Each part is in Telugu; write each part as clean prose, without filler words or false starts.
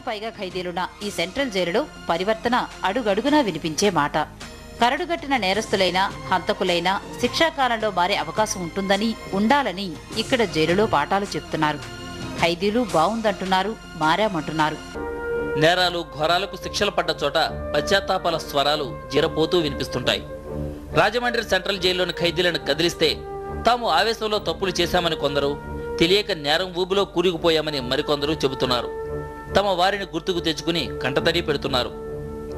పైగా ఖైదీలున్న ఈ సెంట్రల్ జైలులో పరివర్తన అడుగడుగునా వినిపించే మాట. కరడుగట్టిన నేరస్తులైన హంతకులైన శిక్షాకాలంలో మారే అవకాశం ఉంటుందని ఉండాలని ఇక్కడ జైలులో పాఠాలు చెప్తున్నారు. ఖైదీలు బావుందంటున్నారు, మారామంటున్నారు. నేరాలు ఘోరాలకు శిక్షలు పడ్డ చోట పశ్చాత్తాపాల స్వరాలు జీరపోతూ వినిపిస్తుంటాయి. రాజమండ్రి సెంట్రల్ జైల్లోని ఖైదీలను కదిలిస్తే తాము ఆవేశంలో తప్పులు చేశామని కొందరు, తెలియక నేరం ఊబిలో కూరుకుపోయామని మరికొందరు చెబుతున్నారు. తమ వారిని గుర్తుకు తెచ్చుకుని కంటతడి పెడుతున్నారు.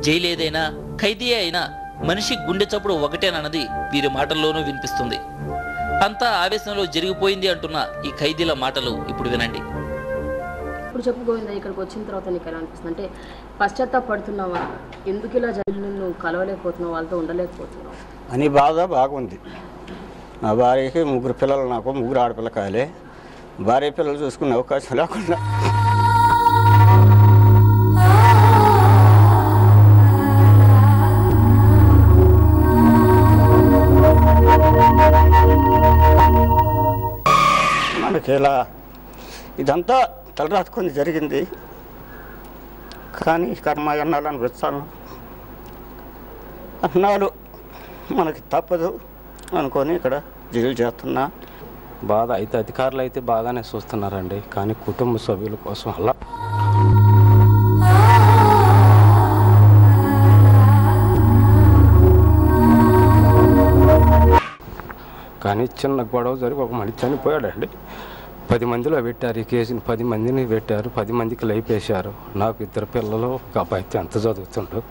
జైలు ఏదైనా ఖైదీ అయినా మనిషి గుండె చప్పుడు ఒకటేనన్నది వీరి మాటల్లోనూ వినిపిస్తుంది. అంతా ఆవేశంలో జరిగిపోయింది అంటున్న ఈ ఖైదీల మాటలు ఇప్పుడు వినండి. ఇప్పుడు చెప్పుకోయిందా ఇక్కడికి వచ్చిన తర్వాత నీకు ఎలా అనిపిస్తుంది? అంటే పశ్చాత్తాపడుతున్నావా? ఎందుకు ఇలా జైలు నువ్వు కలవలేకపోతున్నావు, వాళ్ళతో ఉండలేకపోతున్నావు అని బాగుంది. నా భార్యకి 3 పిల్లలు, నాకు 3 ఆడపిల్ల కాలే. భార్య పిల్లలు చూసుకునే అవకాశం లేకుండా మనకి ఇలా ఇదంతా తలరాసుకొని జరిగింది. కానీ కర్మ అన్నాలని వచ్చాను అన్నాలు మనకి తప్పదు అనుకొని ఇక్కడ జైలు చేస్తున్నా. బాధ అయితే అధికారులు అయితే బాగానే చూస్తున్నారండి, కానీ కుటుంబ సభ్యుల కోసం అలా కానీ చిన్న గొడవ జరిగి ఒక మనిషి చనిపోయాడండి. 10 మందిలో పెట్టారు ఈ కేసుని, 10 మందిని పెట్టారు, 10 మందికి లైపేశారు. నాకు 2 పిల్లలు, ఒక అబ్బాయి ఎంత చదువుతుండ్రు.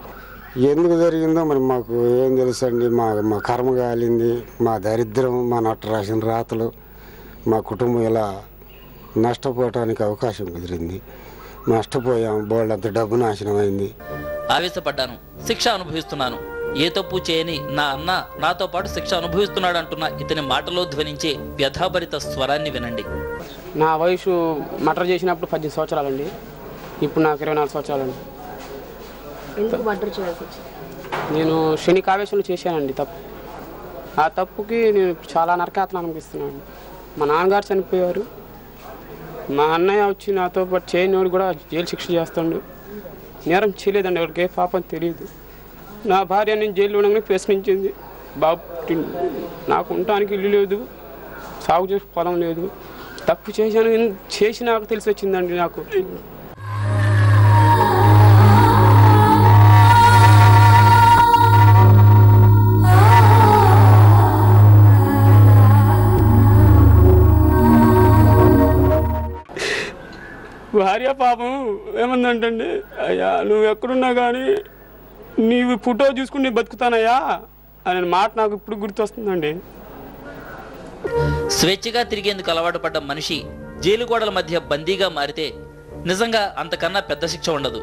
ఎందుకు జరిగిందో మరి మాకు ఏం తెలుసండి. మా కర్మ కాలింది, మా దరిద్రం, మా నట్ట రాసిన రాతలు, మా కుటుంబం ఇలా నష్టపోవటానికి అవకాశం కుదిరింది. నష్టపోయాం, బోల్డంత డబ్బు నాశనం అయింది. ఆవేశపడ్డాను, శిక్ష అనుభవిస్తున్నాను, ఏ తప్పు చేయని నా అన్న నాతో పాటు శిక్ష అనుభవిస్తున్నాడు అంటున్న ఇతని మాటలో ధ్వనించే వ్యథాభరిత స్వరాన్ని వినండి. నా వయసు మర్డర్ చేసినప్పుడు 18 సంవత్సరాలండి, ఇప్పుడు నాకు 24 సంవత్సరాలండి. ఎందుకు మర్డర్ చేయాల్సి వచ్చింది? నేను క్షణిక ఆవేశంలో చేశానండి తప్పు. ఆ తప్పుకి నేను చాలా నరకాతను అనిపిస్తున్నాను. మా నాన్నగారు చనిపోయారు, మా అన్నయ్య వచ్చి నాతో పాటు చేయనివాడు కూడా జైలు శిక్ష చేస్తాడు. నేరం చేయలేదండి, ఎవరికి ఏ పాపం తెలియదు. నా భార్య నేను జైల్లో ఉండగానే ప్రశ్నించింది, బాబు నాకు ఉండటానికి ఇల్లు లేదు, సాగు చేసే పొలం లేదు, తప్పు చేసి నాకు తెలిసి వచ్చిందండి. నాకు భార్య పాపం ఏమందంటండి, అయ్యా నువ్వు ఎక్కడున్నా కానీ నీవు ఫోటో చూసుకుని నేను బతుకుతానయ్యా అనే మాట నాకు ఇప్పుడు గుర్తొస్తుందండి. స్వేచ్ఛగా తిరిగేందుకు అలవాటు పడ్డ మనిషి జైలు గోడల మధ్య బందీగా మారితే నిజంగా అంతకన్నా పెద్ద శిక్ష ఉండదు.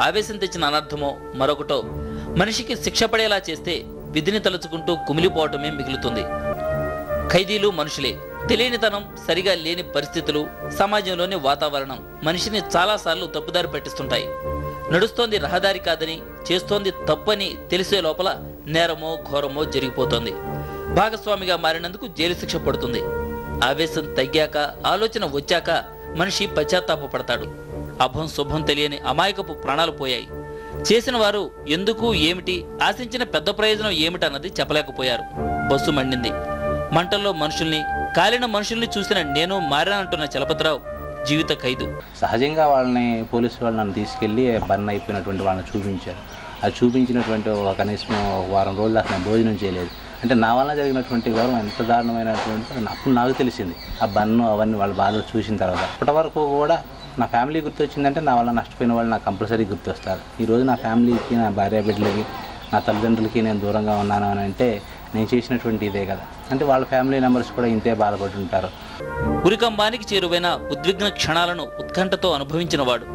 ఆవేశం తెచ్చిన అనర్థమో మరొకటో మనిషికి శిక్ష పడేలా చేస్తే విధిని తలుచుకుంటూ కుమిలిపోవటమే మిగులుతుంది. ఖైదీలు మనుషులే. తెలియనితనం, సరిగా లేని పరిస్థితులు, సమాజంలోని వాతావరణం మనిషిని చాలాసార్లు తప్పుదారి పట్టిస్తుంటాయి. నడుస్తోంది రహదారి కాదని, చేస్తోంది తప్పని తెలిసే లోపల నేరమో ఘోరమో జరిగిపోతోంది. భాగస్వామిగా మారినందుకు జైలు శిక్ష పడుతుంది. ఆవేశం తగ్గాక, ఆలోచన వచ్చాక మనిషి పశ్చాత్తాపడతాడు. అభం శుభం తెలియని అమాయకపు ప్రాణాలు పోయాయి. చేసిన వారు ఎందుకు, ఏమిటి, ఆశించిన పెద్ద ప్రయోజనం ఏమిటన్నది చెప్పలేకపోయారు. బస్సు మండింది. మంటల్లో మనుషుల్ని, కాలిన మనుషుల్ని చూసిన నేను మారానంటున్న చలపతిరావు జీవిత ఖైదు. సహజంగా వాళ్ళని పోలీసు వాళ్ళు నన్ను తీసుకెళ్ళి బర్న్ అయిపోయినటువంటి వాళ్ళని చూపించారు. అది చూపించినటువంటి కనీసం 1 వారం రోజులు దాకా నేను భోజనం చేయలేదు. అంటే నా వల్ల జరిగినటువంటి గౌరవం ఎంత దారుణమైనటువంటి అప్పుడు నాకు తెలిసింది. ఆ బన్ను అవన్నీ వాళ్ళ బాధలు చూసిన తర్వాత ఇప్పటి వరకు కూడా నా ఫ్యామిలీ గుర్తొచ్చిందంటే నా వల్ల నష్టపోయిన వాళ్ళు నాకు కంపల్సరీ గుర్తొస్తారు. ఈరోజు నా ఫ్యామిలీకి, నా భార్య బిడ్డలకి, నా తల్లిదండ్రులకి నేను దూరంగా ఉన్నాను అని అంటే నేను చేసినటువంటి ఇదే కదా. అంటే వాళ్ళ ఫ్యామిలీ మెంబర్స్ కూడా ఇంతే బాధపడుతుంటారు. ఉరికంబానికి చేరువైన ఉద్విగ్న క్షణాలను ఉత్కంఠతో అనుభవించినవాడు,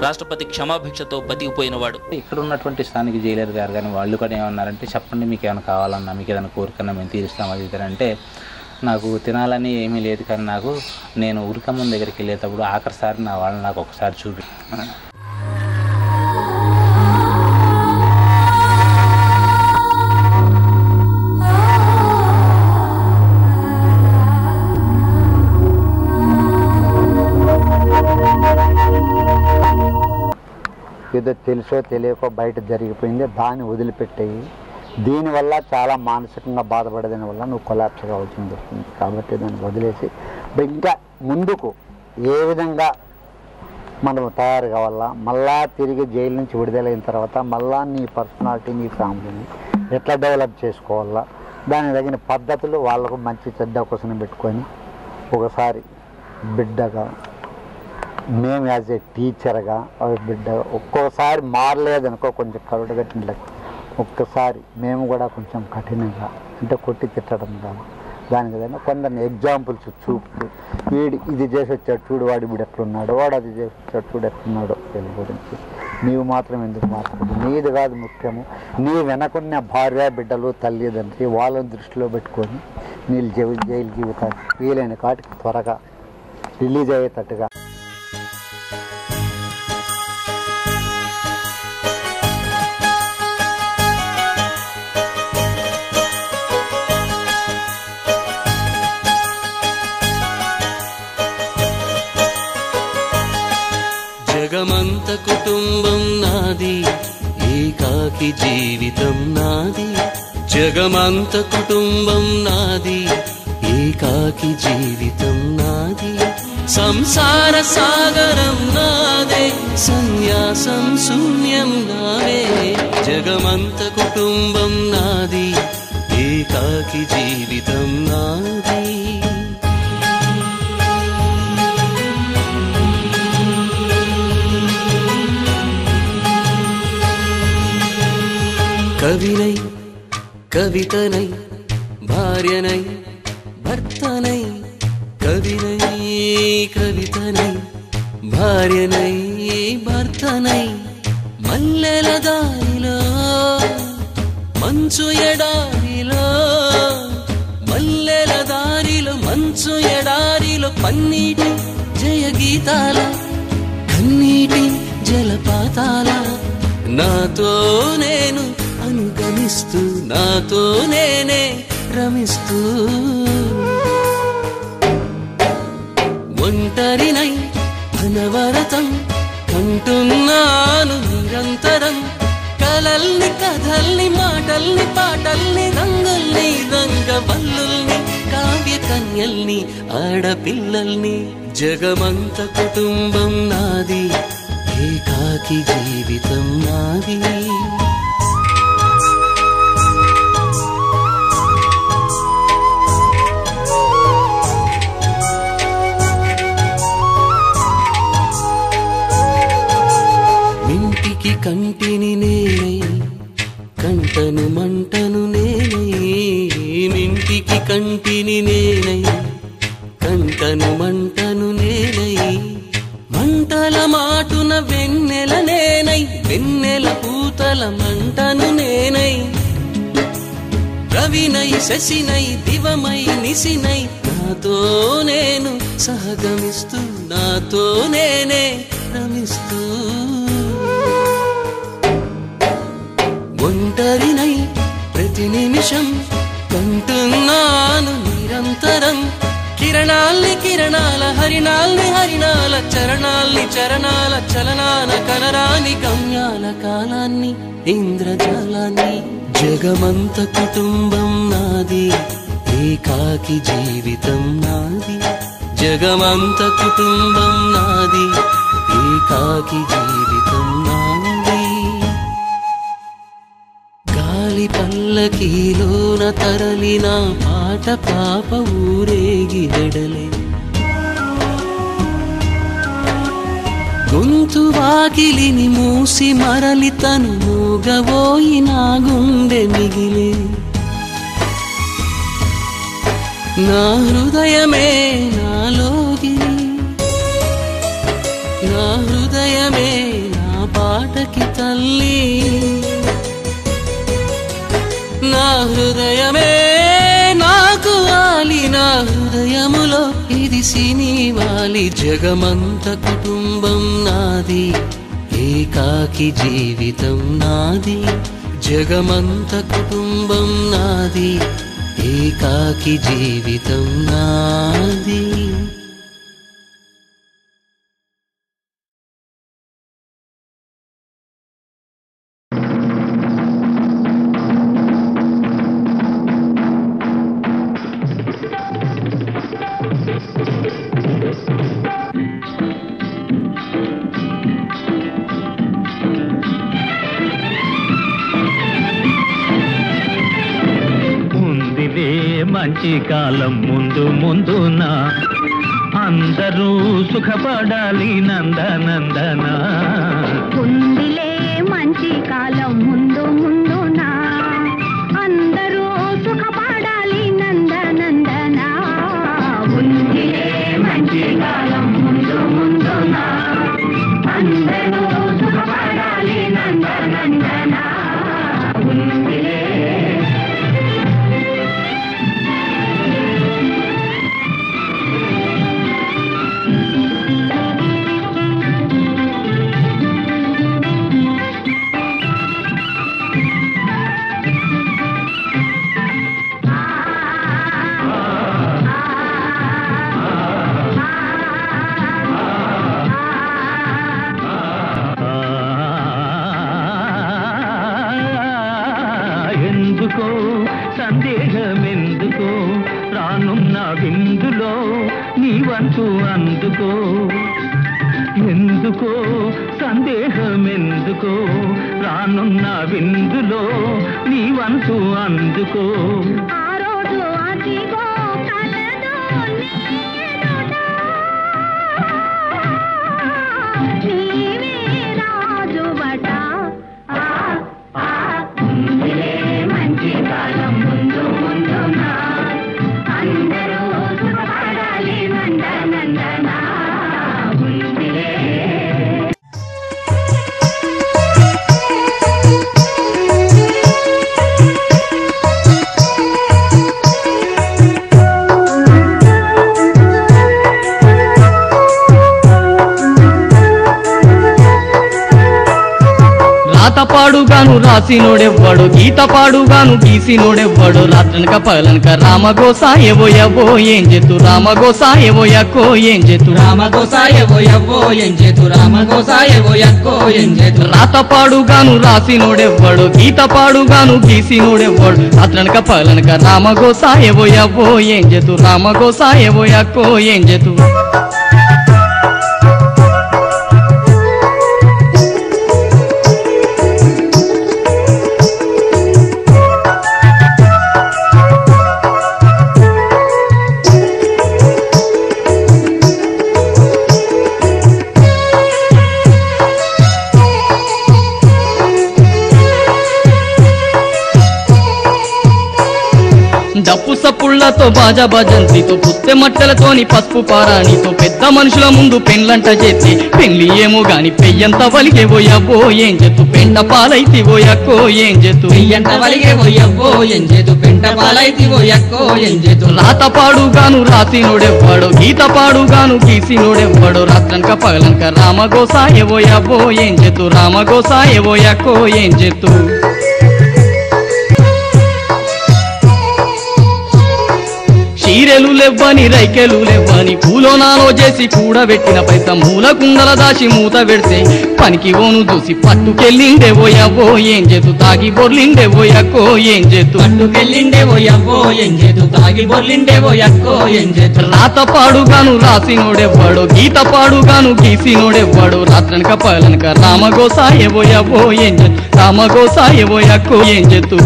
రాష్ట్రపతి క్షమాభిక్షతో బతికిపోయినవాడు. ఇక్కడ ఉన్నటువంటి స్థానిక జైలర్ గారు కానీ వాళ్ళు కూడా ఏమన్నారంటే, చెప్పండి మీకు ఏమైనా కావాలన్నా, మీకు ఏదైనా కోరికన్నా మేము తీరుస్తాం అది అంటే, నాకు తినాలని ఏమీ లేదు కానీ నేను ఉరికమ్మం దగ్గరికి వెళ్ళేటప్పుడు ఆఖరిసారి నా వాళ్ళని నాకు ఒకసారి చూపి. ఏదో తెలుసో తెలియకో బయట జరిగిపోయింది, దాన్ని వదిలిపెట్టేయి. దీనివల్ల చాలా మానసికంగా బాధపడేదాని వల్ల నువ్వు కొలాప్స్ కావాల్సింది వస్తుంది. కాబట్టి దాన్ని వదిలేసి ఇంకా ముందుకు ఏ విధంగా మనం తయారు కావాలా, మళ్ళా తిరిగి జైలు నుంచి విడుదలైన తర్వాత మళ్ళా నీ పర్సనాలిటీ, నీ ఫ్యామిలీని ఎట్లా డెవలప్ చేసుకోవాలా, దానికి తగిన పద్ధతులు వాళ్ళకు మంచి చెడ్డ కోసం పెట్టుకొని ఒకసారి బిడ్డగా, మేము యాజ్ ఏ టీచర్గా బిడ్డగా ఒక్కోసారి మారలేదనుకో కొంచెం కరుడుగట్టిన లెక్క, ఒక్కసారి మేము కూడా కొంచెం కఠినంగా అంటే కొట్టి తిట్టడం కాదు, దానికి ఏదైనా కొందరిని ఎగ్జాంపుల్స్ చూపుతూ వీడు ఇది చేసి వచ్చాడు చూడు, వాడు వీడు ఎట్లున్నాడు, వాడు అది చేసి వచ్చాడు చూడు ఎట్లున్నాడు, వీళ్ళ గురించి నీవు మాత్రం ఎందుకు మాట్లాడదు, నీది కాదు ముఖ్యము, నీ వెనకున్న భార్య బిడ్డలు తల్లిదండ్రి వాళ్ళని దృష్టిలో పెట్టుకొని నీళ్ళు జైలు జీవితాన్ని వీలైన కాటికి త్వరగా రిలీజ్ అయ్యేటట్టుగా. జగమంత కుటుంబం నాది, ఏకాకి జీవితం నాది. జగమంత కుటుంబం నాది, ఏకాకి జీవితం నాది. సంసార సాగరం నాదే, సన్యాసం శూన్యం నావే. జగమంత కుటుంబం నాది, ఏకాకి జీవితం నాది. కవినై కవితనై భార్యనై భర్తనై, కవినై కవితనై భార్యనై భర్తనై, మల్లెల దారిలో మంచు ఎడారిలో, మల్లెల దారిలో మంచు ఎడారిలో, పన్నీటి జయ గీతాల కన్నీటి జలపాతాల, నాతో నేను అనుగమిస్తూ నాతో నేనే రమిస్తూ, ఒంటరినై అనవరతం కంటున్నాను నిరంతరం, కలల్ని కథల్ని మాటల్ని పాటల్ని రంగుల్ని రంగవల్లుల్ని కావ్య కన్యల్ని ఆడపిల్లల్ని. జగమంత కుటుంబం నాది, ఏకాకి జీవితం నాది. మింటికి కంటిని నేనై, కంటను మంటను నేనై. మింటికి కంటిని నేనై, కంటను మంటను నేనై. మంటల మాటున వెన్నెల నేనై, వెన్నెల పూతల మంటను నేనై. రవినై శశినై దివమై నిశినై, నాతో నేను సహగమిస్తూ నాతో నేనే రమిస్తూ, ఒంటరినై ప్రతి నిమిషం కంటున్నాను నిరంతరం, కిరణాల్ని కిరణాల హరిణాల్ని హరిణాల చరణాల్ని చరణాల చలనాన కనరాని గమ్యాల కాలాన్ని ఇంద్రజాలాన్ని. జగమంత కుటుంబం నాది, ఏకాకి జీవితం నాది. జగమంత కుటుంబం నాది, ఏకాకి జీవితం నాది. గాలి పల్లకీలోన తరలిన పాట పాప ఊరేగి వెడలే, గొంతు వాకిలిని మూసి మరలి తను మూగబోయి నా గుండె మిగిలే. నా హృదయమే నాలోగిని, నా హృదయమే నా పాటకి తల్లి, నా హృదయమే నాకు వాలి, నా హృదయములో ఇది సినివాలి. జగమంత కుటుంబం నాది, ఏకాకి జీవితం నాది. జగమంత కుటుంబం నాది, ఏకాకి జీవితం నాది. మంచి కాలం ముందు ముందున అందరూ సుఖపడాలి నందనందన. ఉందిలే మంచి కాలం ముందు ముందున అందరూ సుఖపడాలి నందనందన. ఉందిలే మంచి కాలం ముందు ముందున అందరూ సుఖపడాలి నందనందన. ఉందిలే ఎందుకో సందేహమెందుకో రానున్న విందులో నీ వంతు అందుకో. ఎందుకో సందేహమెందుకో రానున్న విందులో నీ వంతు అందుకో. ఆ రోజు అదిగో కలదో నీవే రాజువట. మంచి కాలం ముందు ముందున అందరూ సుఖపడాలి నందనందన. పాడుగాను రాసినోడెవ్వడు, గీత పాడుగాను గీసినోడెవ్వడు. రాత్రనక పగలనక రామగోసాయవోయవో ఏం చేతు, రామగోసాయవోయక్కో ఏం చేతు, రామగోసాయవోయవో ఏం చేతు, రామగోసాయవోయక్కో ఏం చేతు. రాత పాడుగాను రాసినోడెవ్వడు, గీత పాడుగాను గీసినోడెవ్వడు. రాత్రనక పగలనక రామగోసాయవోయవో ఏం చేతు, రామగోసాయవోయక్కో ఏం చేతు. డప్పు సప్పుళ్లతో బాజా భజంతితో పుస్తె మట్టెలతోని పసుపు పారాణితో పెద్ద మనుషుల ముందు పెండ్లంట చేసి పెళ్లి ఏమో గాని పెయ్యంత వలిగే పోయవ్వో ఏం చేతు, పెంట పాలైతి పోయక్కో ఏం చేతు, పెయ్యంత వలిగే పోయవ్వో ఏం చేతు, పెంట పాలైతి పోయక్కో ఏం చేతు. రాత పాడుగాను రాసినోడెవ్వడు, గీత పాడుగాను గీసినోడెవ్వడు. రాత్రనక పగలనక రామగోసాయవోయవ్వో ఏం చేతు, రామగోసాయవోయక్కో ఏం చేతు. చీరెలు లెవ్వని రైకెలు లెవ్వని కూలోనాలో చేసి కూడబెట్టిన పైస మూల కుండల దాచి మూత పెడితే పనికి ఓను చూసి పట్టుకెళ్ళిండే పోయవ్వో ఏం చేతు, తాగి బొర్లిండే పోయక్కో ఏం చేతు, పట్టుకెళ్ళిండే పోయవ్వో ఏం చేతు, తాగి బొర్లిండే పోయక్కో ఏం చేతు. రాత పాడుగాను రాసినోడెవ్వడు, గీత పాడుగాను గీసినోడెవ్వడు. రాత్రనక పగలనక రామగోసాయవోయవ్వో ఏం చేతు, రామగోసాయవోయక్కో ఏం చేతు.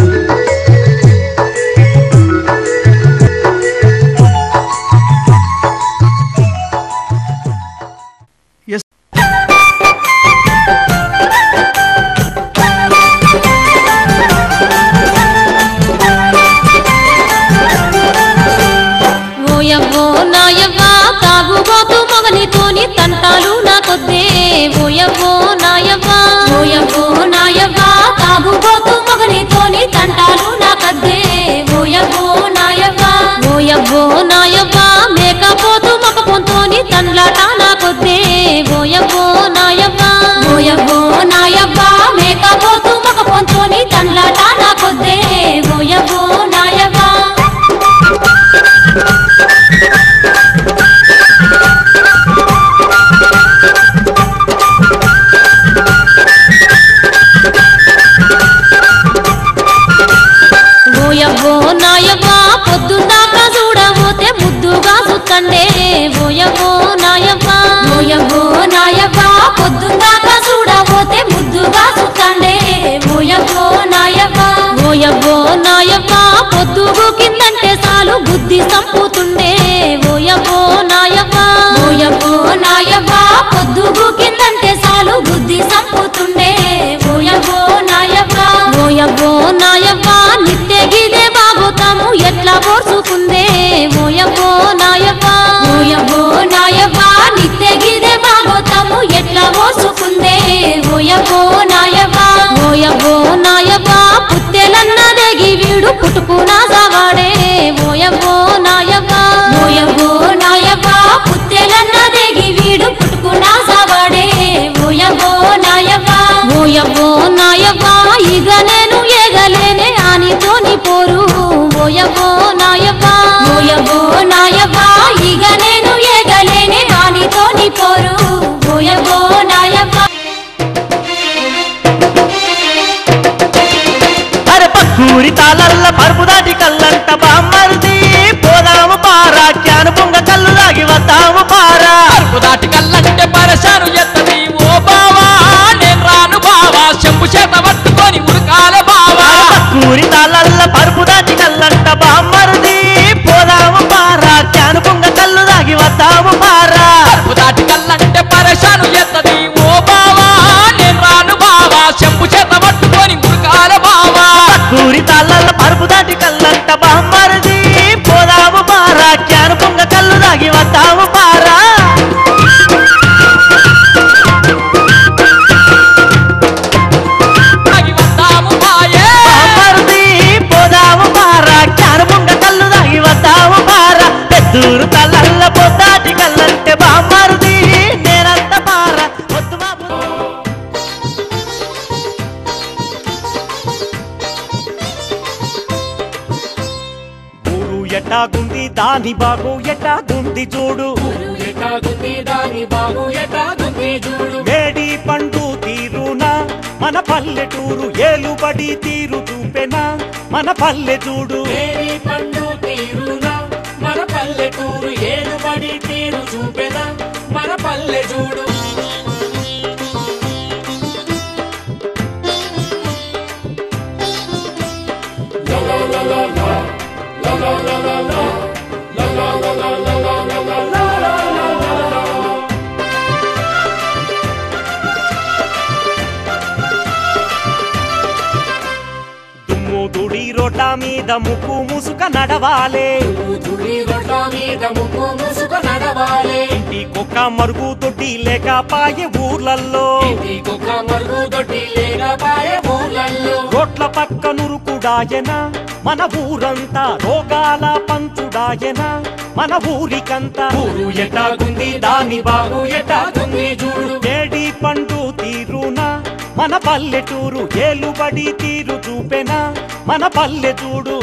ఓయవ్వో నాయవ్వ మేకపోతు మొక పొంతోని తండ్లాట నాకొద్దే ఓయవ్వో నాయవ్వ ఓయవ్వో నాయవ్వ మేకపోతు మొక పొంతోని తండ్లాట నాకొద్దే ఓయవ్వో నాయవ్వ ఓయవ్వో నాయవ్వ పొద్దున్నాక చూడబోతే ముద్దుగా సుత్తండే ఓయవ్వో నాయవ్వ ఓయవ్వో నాయవ్వ పొద్దున్నాక చూడబోతే ముద్దుగా సుత్తండే ఓయవ్వో నాయవ్వ ఓయవ్వో నాయవ్వ పొద్దుగు కిందంటే చాలు బుద్ధి సంపుతుండే ఓయవ్వో నాయవ్వ ఓయవ్వో నాయవ్వ పొద్దుగు కిందంటే చాలు బుద్ధి సంపుతుండే ఓయవ్వో నాయవ్వ ఓయవ్వో నాయవ్వ నిత్యగిదే బాగోతాము ఎట్లా పోర్చుకుందే ఓయవ్వో నాయవ్వ ఓయవ్వో నాయవ్వ నిత్యగిదే బాగోతాము ఎట్లా పోర్చుకుందే ఓయవ్వో నాయవ్వ ఓయవ్వో నాయవ్వ పుత్తెలన్నదేగి వీడు పుట్టుకున సావాడే ఓయవ్వో నాయవ్వ ఓయవ్వో నాయవ్వ పుత్తెలన్నదేగి వీడు పుట్టుకున సావాడే ఓయవ్వో నాయవ్వ ఓయవ్వో నాయవ్వ ఇక నేను ఏగలేనే ఆనితోని పోరు ఓయవ్వో నాయవ్వ ఓయవ్వో నాయవ్వ ఇక నేను ఏగలేనే ఆనితోని పోరు ఓయవ్వో నాయవ్వ పక్కూరి తాళల్ల పరుపు దాటి కల్లంట బామ్మరిది పోదాము పారా క్యాను పొంగ కళ్ళు లాగి వద్దాము పారా పరుపు దాటి కల్లంటే పరశాను ఎత్తది ఓ బావా నేను రాను బావా చెంపు చేత పట్టుకొని ఉరకాల బావా పక్కూరి తాళల్ల పరుపు దాటి కల్లంట బామ్మరిది పోదాము పారా క్యాను పొంగ కళ్ళు లాగి వద్దాము పారా పరుపు దాటి కల్లంటే పరశాను ఎత్తది ఓ బావా నేను రాను బావా చెంపు చేత పట్టుకొని ఉరకాల బావా పక్కూరి తాళల్ల పరుపు దాటి కల్లంట బామ్మరిది పోదాము పారా క్యాను పొంగ కళ్ళు లాగి వద్దాము పారా దూరు తల్లల్ల పొద్దాటి కల్లంటే బామ్మరుది నేనంత పార వద్దు ఊరు ఎట్టాగుంది దాని బాగు ఎట్టాగుంది చూడు వేడి పండు తీరునా మన పల్లెటూరు ఏలుబడి తీరు చూపెనా మన పల్లె చూడు పండు తీరునా మన పల్లెటూరు ఏలుబడి తీరు చూపెనా మన పల్లె చూడు దుమ్ముదుడి రోడ్ల మీద ముక్కు ముసుక నడవాలే ఇంటికొక్క మరుగు తొట్టి లేకపాయే ఊర్లల్లో రోడ్ల పక్క నురుకుడాయనా మన ఊరంతా రోగాల పంచుడాయనా మన ఊరికంతా ఊరు ఎటాగుంది దాని బాగు ఎటాగుంది చూడు వేడి పండు తీరునా మన పల్లెటూరు ఏలుబడి తీరు చూపెనా మన పల్లె చూడు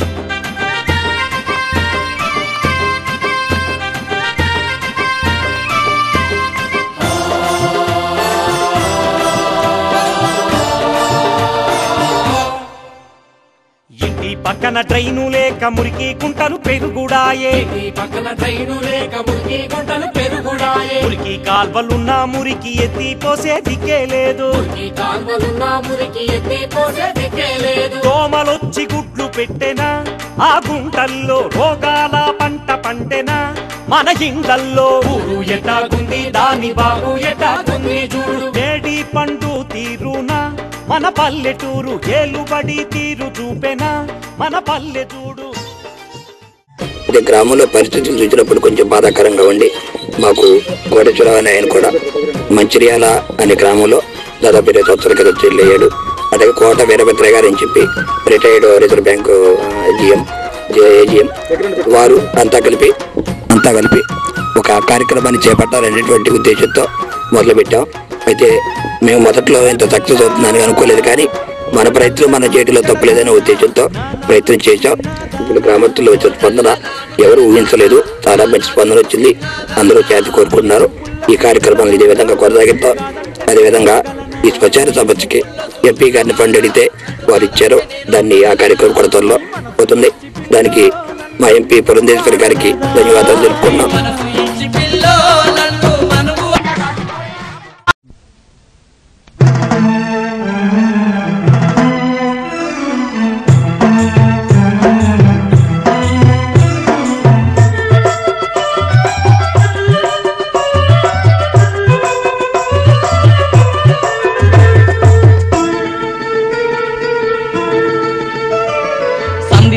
ఇంటి పక్కన ట్రైను లేక మురికి కుంటలు పెరుగుడాయే మురికి కాల్వలున్నా మురికి ఎత్తి పోసే దిక్కే లేదు దోమలొచ్చి గుడ్లు పెట్టెనా ఆ గుంటల్లో రోగాల పంట పంటెనా మన ఇండ్లల్లో ఊరు ఎటాగుంది దాని బాగు ఎటాగుంది చూడు వేడి పండు తీరునా మన పల్లెటూరు ఏలుబడి తీరు చూపెనా మన పల్లె చూడు గ్రామంలో పరిస్థితులు చూసినప్పుడు కొంచెం బాధాకరంగా ఉండి మాకు కోటేశ్వరరావు అనే ఆయన కూడా మంచిర్యాల అనే గ్రామంలో దాదాపు 20 సంవత్సరాల క్రితం చెల్లయ్యాడు. అలాగే కోట వీరభద్రయ్య గారు అని చెప్పి retired reserve bank GM AGM వారు అంతా కలిపి ఒక కార్యక్రమాన్ని చేపట్టాలనేటువంటి ఉద్దేశంతో మొదలుపెట్టాం. అయితే మేము మొదట్లో ఎంత సక్సెస్ అవుతుందని అనుకోలేదు, కానీ మన ప్రయత్నం మన చేతిలో తప్పలేదనే ఉద్దేశంతో ప్రయత్నం చేశాం. ఇప్పుడు గ్రామస్తులు వచ్చిన స్పందన ఎవరు ఊహించలేదు, చాలా మంచి స్పందన వచ్చింది. అందరూ చేతి కోరుకుంటున్నారు. ఈ కార్యక్రమం ఇదే విధంగా కొనసాగిస్తాం. అదేవిధంగా ఈ స్వచ్ఛార సమస్యకి ఎంపీ గారిని ఫండ్ అడిగితే వారు ఇచ్చారు. దాన్ని ఆ కార్యక్రమం కొడతల్లో అవుతుంది. దానికి మా ఎంపీ పురంధేశ్వరి గారికి ధన్యవాదాలు తెలుపుకున్నాం.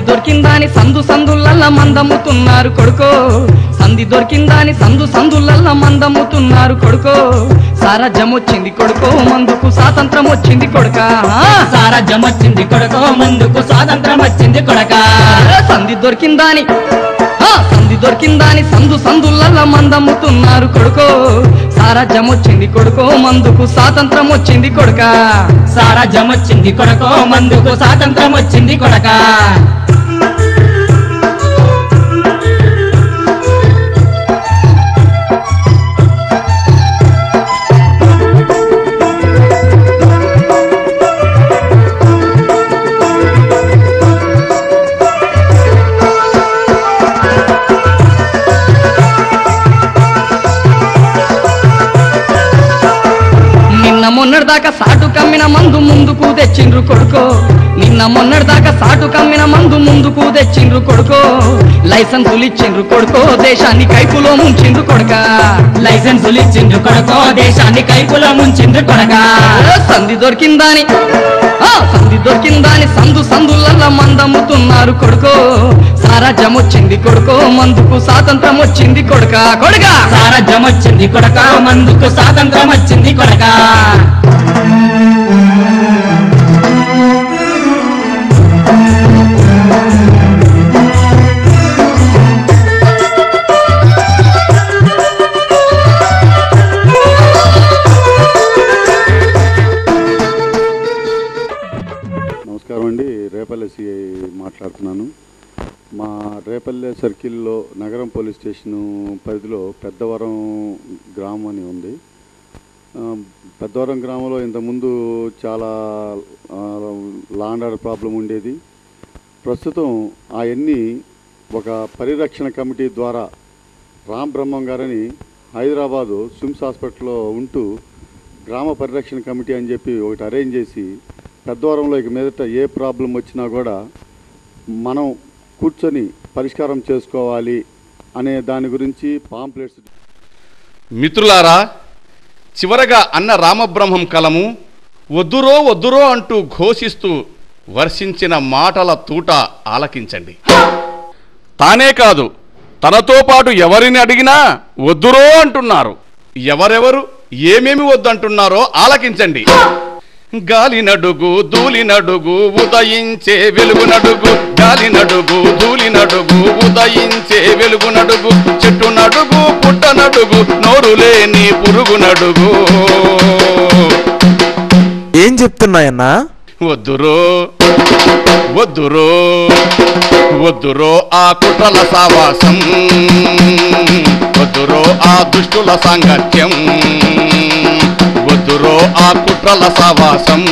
దొరికిందాని సందులల్ల మందమ్ముతున్నారు కొడుకో, సంధి దొరికిందాని సందులల్ల మందమ్ముతున్నారు కొడుకో. సారాజ్యం వచ్చింది కొడుకో, మందుకు స్వాతంత్రం వచ్చింది కొడుక. సారాజ్యం వచ్చింది కొడుకో, మందుకు స్వాతంత్రం వచ్చింది కొడుక. సంధి దొరికిందాని సందులల్ల మందమ్ముతున్నారు కొడుకో. సారాజ్యం వచ్చింది కొడుకో, మందుకు స్వాతంత్రం వచ్చింది కొడుక. సారాజ్యం వచ్చింది కొడుకో, మందుకు స్వాతంత్రం వచ్చింది కొడుక. మొన్నటిదాకా సాటు కమ్మిన మందు ముందుకు తెచ్చిండ్రు కొడుకో. నిన్న మొన్నటిదాకా సాటు కమ్మిన మందు ముందుకు తెచ్చిండ్రు కొడుకో. లైసెన్సులు ఇచ్చిండ్రు కొడుకో, దేశాన్ని కైపులో ముంచిండ్రు కొడుక. లైసెన్సులు ఇచ్చిండ్రు కొడుకో, దేశాన్ని కైపులో ముంచిండ్రు కొడుక. సంధి దొరికిందాని సందులల్ల మందమ్ముతున్నారు కొడుకో. సారాజ్యం వచ్చింది కొడుకో, మందుకు స్వాతంత్రం వచ్చింది కొడుక. సారాజ్యం వచ్చింది కొడుక, మందుకు స్వాతంత్రం వచ్చింది కొడుక. నమస్కారం అండి, రేపల్లె సిఐ మాట్లాడుతున్నాను. మా రేపల్లె సర్కిల్లో నగరం పోలీస్ స్టేషన్ పరిధిలో పెద్దవరం గ్రామం అని ఉంది. పెద్దవరం గ్రామంలో ఇంతకుముందు చాలా లా అండ్ ఆర్డర్ ప్రాబ్లం ఉండేది. ప్రస్తుతం అవన్నీ ఒక పరిరక్షణ కమిటీ ద్వారా రామ్ బ్రహ్మం గారని హైదరాబాదు స్విమ్స్ హాస్పిటల్లో ఉంటూ గ్రామ పరిరక్షణ కమిటీ అని చెప్పి ఒకటి అరేంజ్ చేసి పెద్దవరంలో ఇక మీదట ఏ ప్రాబ్లం వచ్చినా కూడా మనం కూర్చొని పరిష్కారం చేసుకోవాలి అనే దాని గురించి పాంప్లెట్స్. మిత్రులారా, చివరగా అన్న రామబ్రహ్మం కలము వద్దురో వద్దురో అంటూ ఘోషిస్తూ వర్షించిన మాటల తూట ఆలకించండి. తానే కాదు, తనతో పాటు ఎవరిని అడిగినా వద్దురో అంటున్నారు. ఎవరెవరు ఏమేమి వద్దంటున్నారో ఆలకించండి. గాలి నడుగు ధూళి నడుగు ఉదయించే వెలుగు నడుగు, గాలి నడుగు ధూళి నడుగు ఉదయించే వెలుగు నడుగు, చెట్టు నడుగు పుట్ట నడుగు నోరు లేని పురుగు నడుగు. ఏం చెప్తున్నాయన్నా? వద్దురో వద్దురో వద్దురో ఆ కుట్రల సావాసం, వద్దురో ఆ దుష్టుల సాంగత్యం, వద్దురో ఆ కుట్రల సావాసం,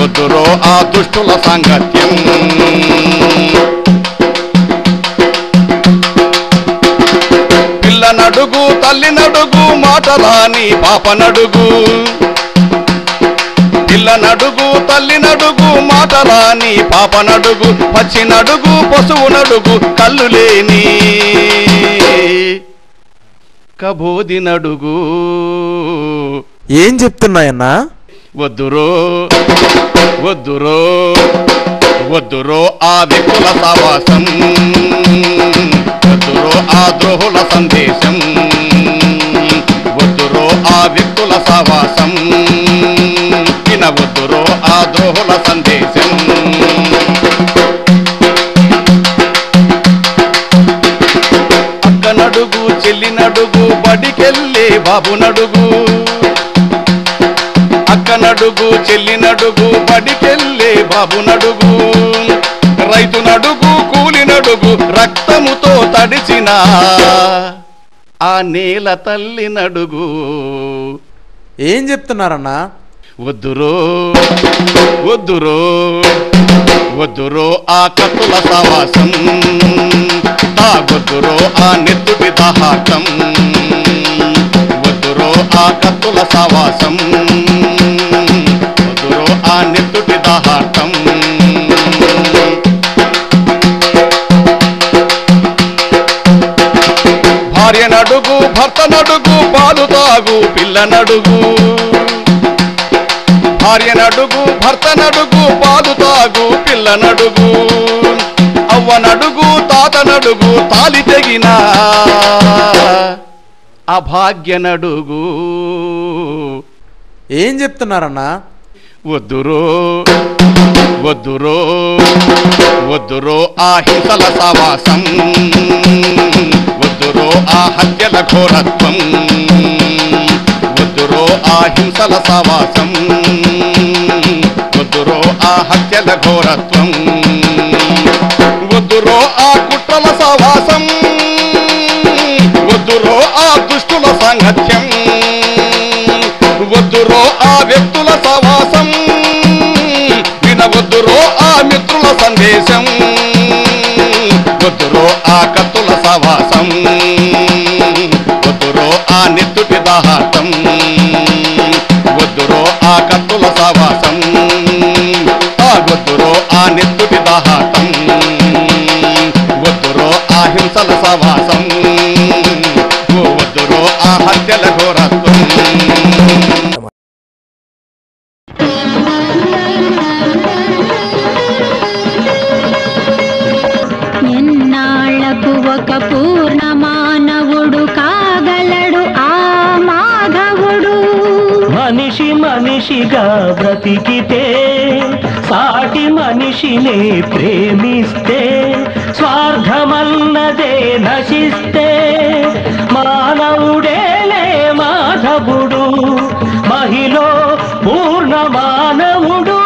వద్దురో ఆ దుష్టుల సాంగత్యం. పిల్ల నడుగు తల్లి నడుగు మాటలాని పాప నడుగు, పిల్ల నడుగు తల్లి నడుగు మాటలాని పాప నడుగు, పచ్చి నడుగు పశువు నడుగు కళ్ళు లేని కబోది నడుగు. ఏం చెప్తున్నాయన్నా? వద్దురో వద్దురో వద్దురో ఆ వ్యక్తుల సావాసం, వద్దురో ఆ ద్రోహుల సందేశం, వద్దురో ఆ వ్యక్తుల సావాసం, వద్దురో ఆ ద్రోహుల సందేశం. చెల్లి నడుగు బడికెళ్ళే బాబు నడుగు అక్క నడుగు చెల్లి నడుగు బడికెళ్ళే బాబు నడుగు రైతు నడుగు కూలి నడుగు రక్తముతో తడిచిన ఆ నేల తల్లి నడుగు. ఏం చెప్తున్నారన్నా? వద్దురో వద్దురో వద్దురో ఆ కత్తుల సవాసం, తాగొద్దురో ఆ నెత్తుటి దాహాటం. వద్దురో ఆ కత్తుల సవాసం, వద్దురో ఆ నెత్తుటి దాహాటం. భార్య నడుగు భర్త నడుగు పాలు తాగు పిల్ల నడుగు. భార్య నడుగు భర్త నడుగు పాలు తాగు పిల్ల నడుగు. అవ్వ నడుగు తాత నడుగు తాలి తెగిన అభాగ్య నడుగు. ఏం చెప్తున్నారన్నా? వద్దురో వద్దురో వద్దురో ఆ హింసల సవాసం, వద్దురో ఆ హత్యల ఘోరత్వం. వద్దురో ఆ హింసల సవాసం, వద్దురో ఆ హత్యల ఘోరత్వం. వద్దురో ఆ కుట్రల సవాసం, వద్దురో ఆ దుష్టుల సాంగత్యం. వద్దురో ఆ వ్యక్తుల సవాసం, వినవద్దురో ఆ మిత్రుల సందేశం. వద్దురో ఆ కత్తుల సవాసం, వద్దురో ఆ నెత్తుటి దాహాటం. వద్దురో ఆ కత్తుల సవాసం, వద్దురో ఆ నెత్తుటి దాహాటం. వద్దురో ఆ హింసల సవాసం, వద్దురో ఆ హత్యల ఘోరత్వం. ఎన్నాళ్లకు ఒక పూర్ణ మానవుడు కాగలడు ఆ మాధవుడు. మనిషి మనిషిగా బ్రతికితే, సాటి మనిషినే ప్రేమిస్తే, స్వార్థమన్నదే నశిస్తే, మానవుడేలే మాధవుడు, మహిళ పూర్ణ మానవుడు.